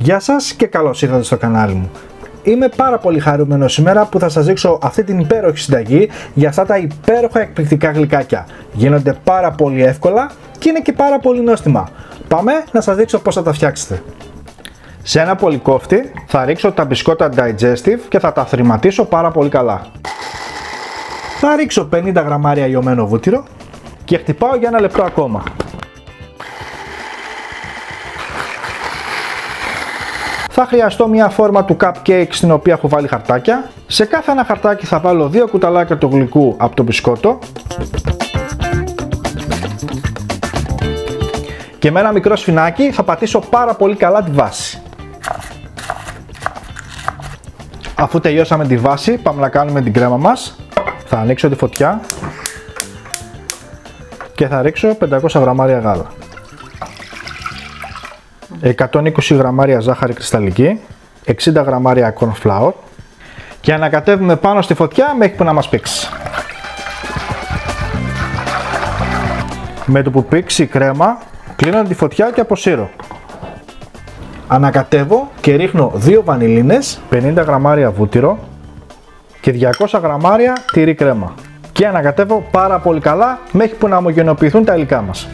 Γεια σας και καλώς ήρθατε στο κανάλι μου. Είμαι πάρα πολύ χαρούμενος σήμερα που θα σας δείξω αυτή την υπέροχη συνταγή για αυτά τα υπέροχα εκπληκτικά γλυκάκια. Γίνονται πάρα πολύ εύκολα και είναι και πάρα πολύ νόστιμα. Πάμε να σας δείξω πώς θα τα φτιάξετε. Σε ένα πολυκόφτη θα ρίξω τα μπισκότα Digestive και θα τα θρηματίσω πάρα πολύ καλά. Θα ρίξω 50 γραμμάρια λιωμένο βούτυρο και χτυπάω για 1 λεπτό ακόμα. Θα χρειαστώ μια φόρμα του cupcake στην οποία έχω βάλει χαρτάκια. Σε κάθε ένα χαρτάκι θα βάλω 2 κουταλάκια του γλυκού από το μπισκότο και με ένα μικρό σφινάκι θα πατήσω πάρα πολύ καλά τη βάση. Αφού τελειώσαμε τη βάση, πάμε να κάνουμε την κρέμα μας. Θα ανοίξω τη φωτιά και θα ρίξω 500 γραμμάρια γάλα, 120 γραμμάρια ζάχαρη κρυσταλλική, 60 γραμμάρια corn flour και ανακατεύουμε πάνω στη φωτιά μέχρι που να μας πήξει. Με το που πήξει η κρέμα, κλείνω τη φωτιά και αποσύρω. Ανακατεύω και ρίχνω 2 βανιλίνες, 50 γραμμάρια βούτυρο και 200 γραμμάρια τυρί κρέμα. Και ανακατεύω πάρα πολύ καλά μέχρι που να ομογενοποιηθούν τα υλικά μας.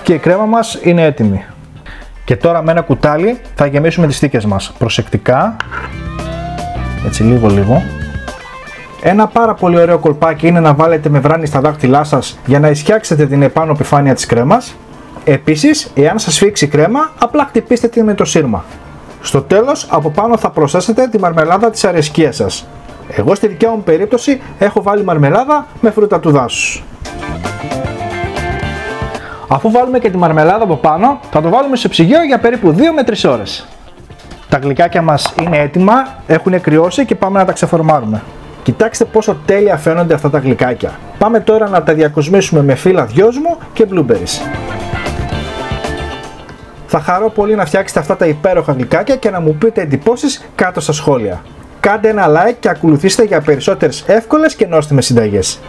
Και η κρέμα μας είναι έτοιμη. Και τώρα με ένα κουτάλι θα γεμίσουμε τις θήκες μας. Προσεκτικά, έτσι λίγο. Ένα πάρα πολύ ωραίο κολπάκι είναι να βάλετε μεμβράνη στα δάχτυλά σας για να ισιάξετε την επάνω επιφάνεια της κρέμας. Επίσης, εάν σας φύξει η κρέμα, απλά χτυπήστε την με το σύρμα. Στο τέλος, από πάνω θα προσθέσετε τη μαρμελάδα της αρεσκίας σας. Εγώ στη δικιά μου περίπτωση έχω βάλει μαρμελάδα με φρούτα του δάσους. Αφού βάλουμε και τη μαρμελάδα από πάνω, θα το βάλουμε σε ψυγείο για περίπου 2 με 3 ώρες. Τα γλυκάκια μας είναι έτοιμα, έχουν κρυώσει και πάμε να τα ξεφορμάρουμε. Κοιτάξτε πόσο τέλεια φαίνονται αυτά τα γλυκάκια. Πάμε τώρα να τα διακοσμήσουμε με φύλλα δυόσμου και blueberries. Θα χαρώ πολύ να φτιάξετε αυτά τα υπέροχα γλυκάκια και να μου πείτε εντυπώσεις κάτω στα σχόλια. Κάντε ένα like και ακολουθήστε για περισσότερες εύκολες και νόστιμες συνταγές.